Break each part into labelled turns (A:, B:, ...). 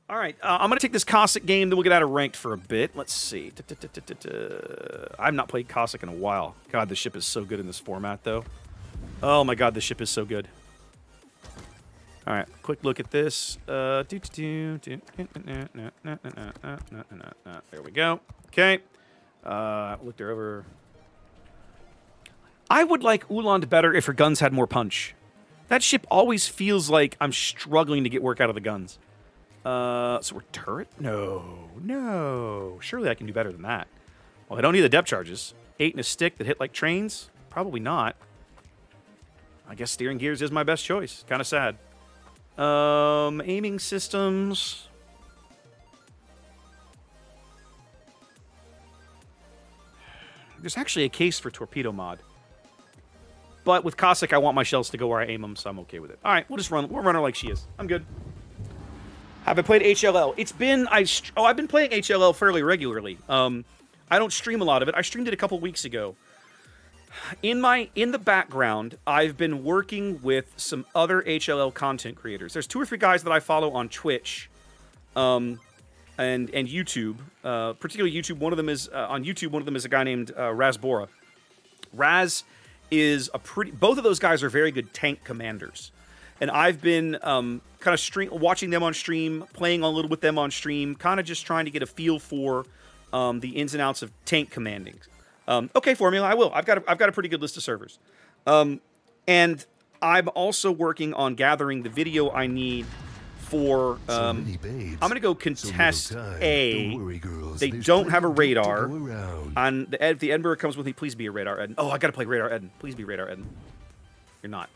A: All right, I'm going to take this Cossack game, then we'll get out of ranked for a bit. Let's see. I've not played Cossack in a while. God, the ship is so good in this format, though. Oh my god, the ship is so good. All right, quick look at this. There we go. Okay. Looked her over. I would like Uland better if her guns had more punch. That ship always feels like I'm struggling to get work out of the guns. So we're turret? No. Surely I can do better than that. Well, I don't need the depth charges. 8 and a stick that hit like trains? Probably not. I guess steering gears is my best choice. Kind of sad. Aiming systems. There's actually a case for torpedo mod. But with Cossack, I want my shells to go where I aim them, so I'm okay with it. All right, we'll run her like she is. I'm good. Have I played HLL? It's been... I've been playing HLL fairly regularly. I don't stream a lot of it. I streamed it a couple weeks ago. In the background, I've been working with some other HLL content creators. There's 2 or 3 guys that I follow on Twitch, and YouTube. Particularly YouTube. One of them is on YouTube. One of them is a guy named Raz Bora. Raz is both of those guys are very good tank commanders. And I've been kind of watching them on stream, playing a little with them on stream, kind of just trying to get a feel for the ins and outs of tank commanding. Okay, Formula, I will. I've got a pretty good list of servers. And I'm also working on gathering the video I need for... I'm going to go contest A. Don't worry, girls. They don't have a radar. If the Edinburgh comes with me, please be a radar Eden. Oh, I got to play radar Eden. Please be radar Eden. You're not.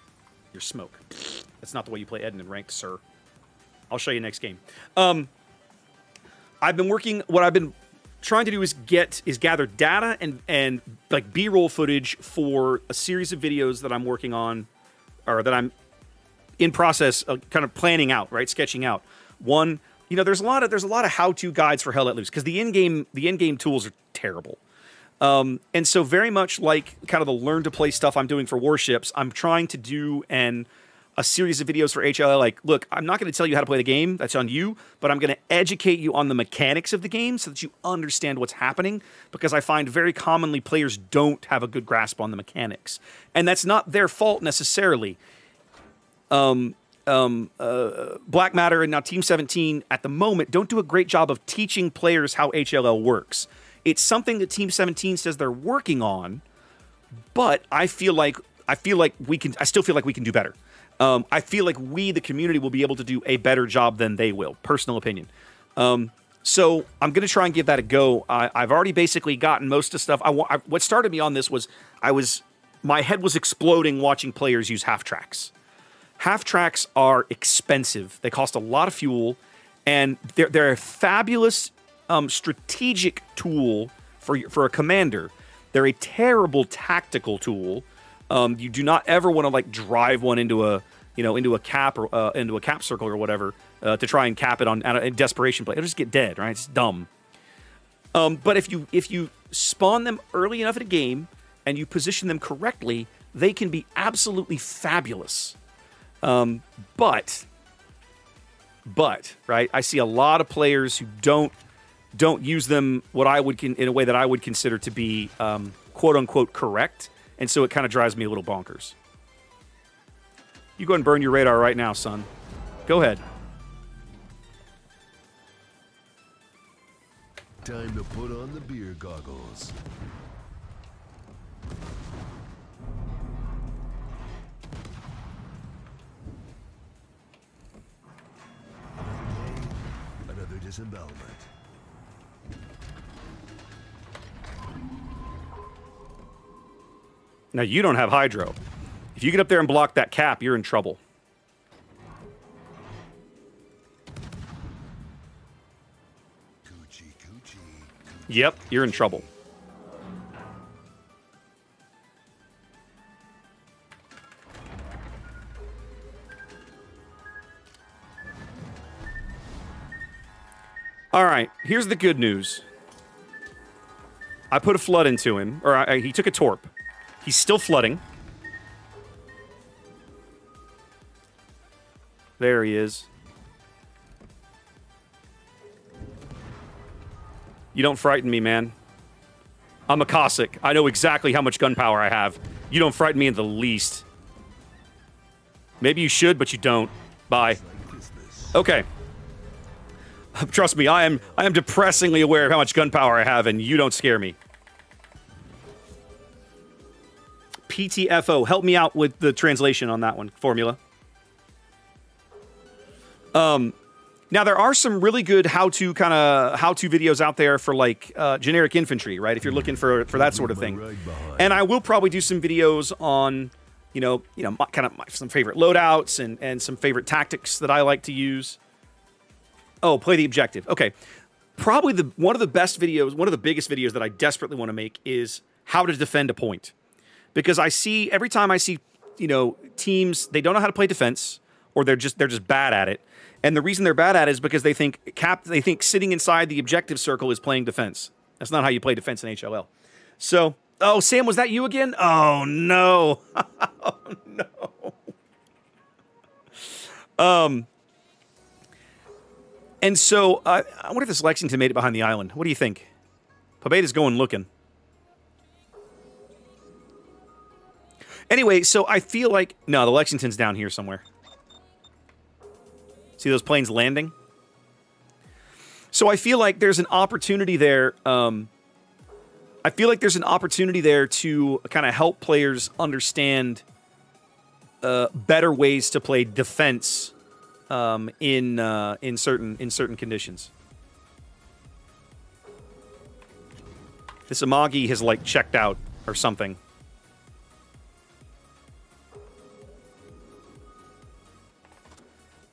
A: You're smoke. That's not the way you play Eden in ranked, sir. I'll show you next game. I've been working... What I've been trying to do is gather data and like B-roll footage for a series of videos that I'm working on, or that I'm in process of kind of planning out, right? Sketching out. One, there's a lot of how-to guides for Hell Let Loose, because the in-game tools are terrible. And so very much like kind of the learn-to-play stuff I'm doing for Warships, I'm trying to do a series of videos for HLL. Like, look, I'm not going to tell you how to play the game. That's on you. But I'm going to educate you on the mechanics of the game so that you understand what's happening, because I find very commonly players don't have a good grasp on the mechanics. And that's not their fault necessarily. Black Matter and now Team 17 at the moment don't do a great job of teaching players how HLL works. It's something that Team 17 says they're working on, but I still feel like we can do better. I feel like we, the community, will be able to do a better job than they will. Personal opinion. So I'm going to try and give that a go. I've already basically gotten most of the stuff. What started me on this was my head was exploding watching players use half tracks. Half tracks are expensive. They cost a lot of fuel, and they're a fabulous strategic tool for a commander. They're a terrible tactical tool. You do not ever want to like drive one into a cap or into a cap circle or whatever to try and cap it on a desperation play. It'll just get dead, right? It's dumb. But if you spawn them early enough in a game and you position them correctly, they can be absolutely fabulous. But right, I see a lot of players who don't use them in a way that I would consider to be quote unquote correct. And so it kind of drives me a little bonkers. You go and burn your radar right now, son. Go ahead.
B: Time to put on the beer goggles. Another disembowelment.
A: Now, you don't have hydro. If you get up there and block that cap, you're in trouble.
B: Coochie, coochie.
A: Yep, you're in trouble. All right, here's the good news. I put a flood into him, or he took a torp. He's still flooding. There he is. You don't frighten me, man. I'm a Cossack. I know exactly how much gunpowder I have. You don't frighten me in the least. Maybe you should, but you don't. Bye. Okay. Trust me, I am depressingly aware of how much gunpowder I have, and you don't scare me. PTFO. Help me out with the translation on that one. Formula. Now, there are some really good how-to videos out there for, like, generic infantry, right? If you're looking for that sort of thing. And I will probably do some videos on, some favorite loadouts and some favorite tactics that I like to use. Oh, play the objective. Okay. Probably one of the best videos, one of the biggest videos that I desperately want to make is how to defend a point. Because every time I see, teams, they don't know how to play defense, or they're just bad at it. And the reason they're bad at it is because they think sitting inside the objective circle is playing defense. That's not how you play defense in HLL. So, oh, Sam, was that you again? Oh, no. Oh, no. And so, I wonder if this Lexington made it behind the island. What do you think? Pobeta's going looking. Anyway, so I feel like... No, the Lexington's down here somewhere. See those planes landing? So I feel like there's an opportunity there. I feel like there's an opportunity there to kind of help players understand better ways to play defense in certain conditions. This Amagi has like checked out or something.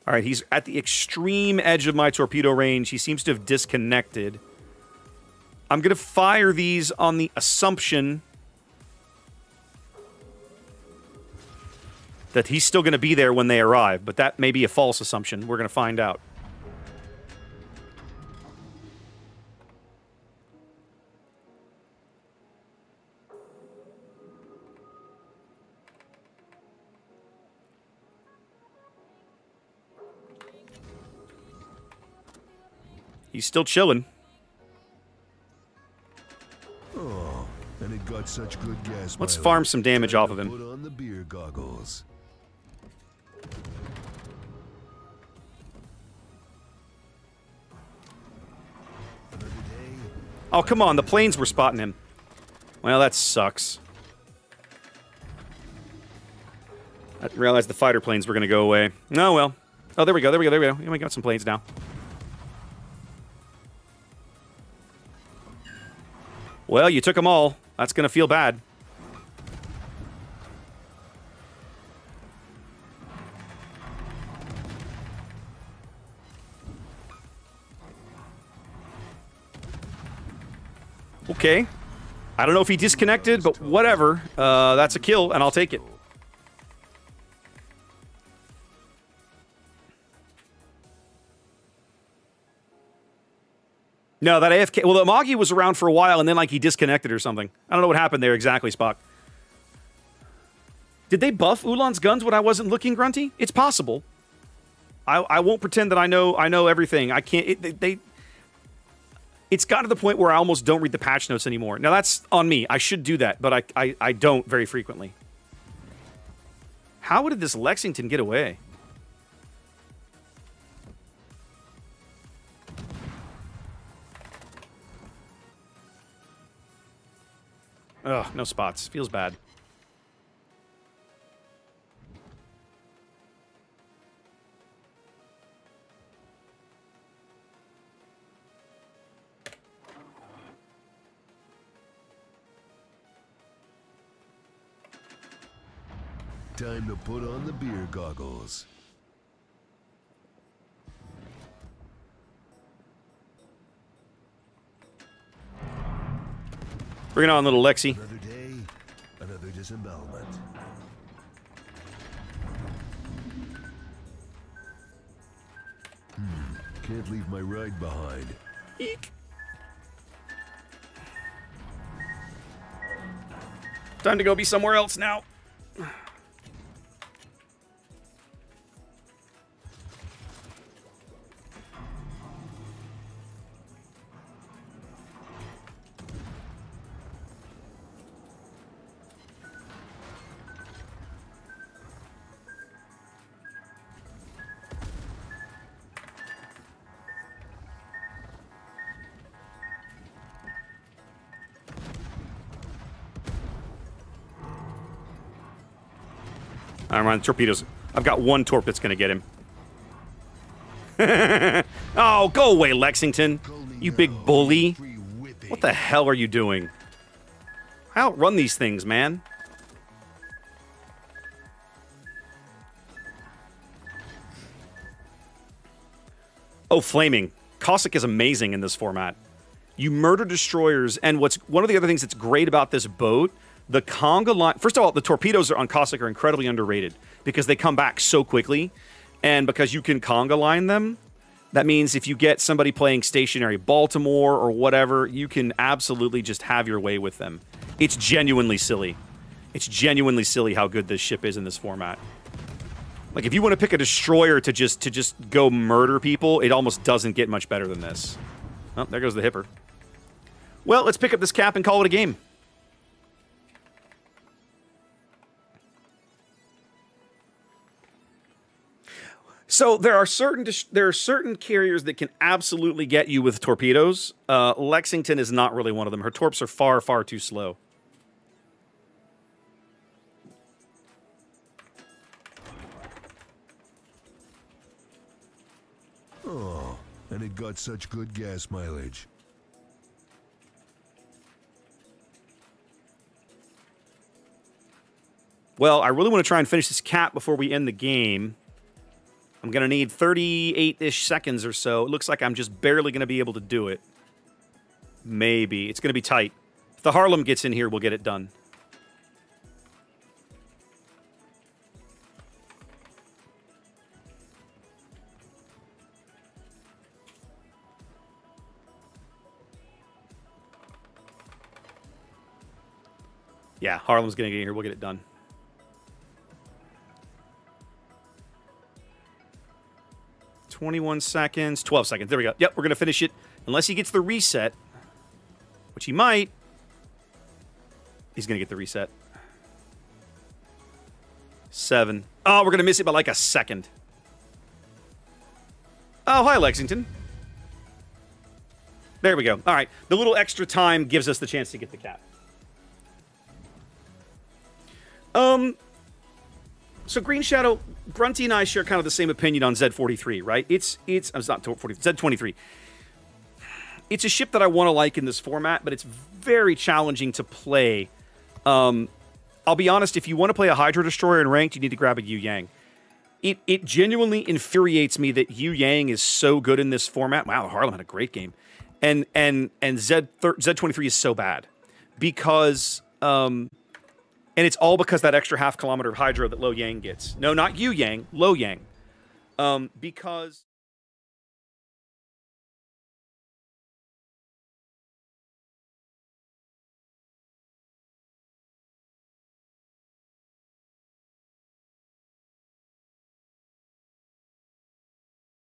A: All right, he's at the extreme edge of my torpedo range. He seems to have disconnected. I'm going to fire these on the assumption that he's still going to be there when they arrive, but that may be a false assumption. We're going to find out. He's still chilling.
B: Oh, and it got such good gas.
A: Let's farm some damage off of him.
B: Put on the beer goggles.
A: Oh, come on. The planes were spotting him. Well, that sucks. I didn't realize the fighter planes were going to go away. Oh, well. Oh, there we go. There we go. There we go. Yeah, we got some planes now. Well, you took them all. That's going to feel bad. Okay. I don't know if he disconnected, but whatever. That's a kill, and I'll take it. No, that AFK... Well, the Amagi was around for a while, and then, like, he disconnected or something. I don't know what happened there exactly, Spock. Did they buff Ulan's guns when I wasn't looking, Grunty? It's possible. I won't pretend that I know everything. I can't... It's got to the point where I almost don't read the patch notes anymore. Now, that's on me. I should do that, but I don't very frequently. How did this Lexington get away? Ugh, no spots. Feels bad.
B: Time to put on the beer goggles.
A: Bring it on, little Lexi.
B: Another day, another disembowelment. Can't leave my ride behind.
A: Eek. Time to go be somewhere else now. I'm on torpedoes. I've got one torp that's going to get him. Oh, go away, Lexington. You big bully. What the hell are you doing? Outrun these things, man. Oh, flaming. Cossack is amazing in this format. You murder destroyers, and what's one of the other things that's great about this boat, the conga line... First of all, the torpedoes on Cossack are incredibly underrated because they come back so quickly, and because you can conga line them, that means if you get somebody playing stationary Baltimore or whatever, you can absolutely just have your way with them. It's genuinely silly. It's genuinely silly how good this ship is in this format. Like, if you want to pick a destroyer to just go murder people, it almost doesn't get much better than this. Oh, there goes the hipper. Well, let's pick up this cap and call it a game. So there are certain carriers that can absolutely get you with torpedoes. Lexington is not really one of them. Her torps are far, far too slow.
B: Oh, and it got such good gas mileage.
A: Well, I really want to try and finish this cap before we end the game. I'm going to need 38-ish seconds or so. It looks like I'm just barely going to be able to do it. Maybe. It's going to be tight. If the Harlem gets in here, we'll get it done. Yeah, Harlem's going to get in here. We'll get it done. $21 seconds, 12 seconds. There we go. Yep, we're going to finish it. Unless he gets the reset, which he might. He's going to get the reset. 7. Oh, we're going to miss it by like a second. Oh, hi, Lexington. There we go. All right. The little extra time gives us the chance to get the cap. So Green Shadow, Grunty and I share kind of the same opinion on Z43, right? It's not 40, Z23. It's a ship that I want to like in this format, but it's very challenging to play. I'll be honest, if you want to play a Hydro Destroyer in ranked, you need to grab a Yu Yang. It genuinely infuriates me that Yu Yang is so good in this format. Wow, Harlem had a great game. And Z23 is so bad. Because... and it's all because that extra half kilometer of hydro that Lo Yang gets. No, not Yu Yang, Lo Yang. Because...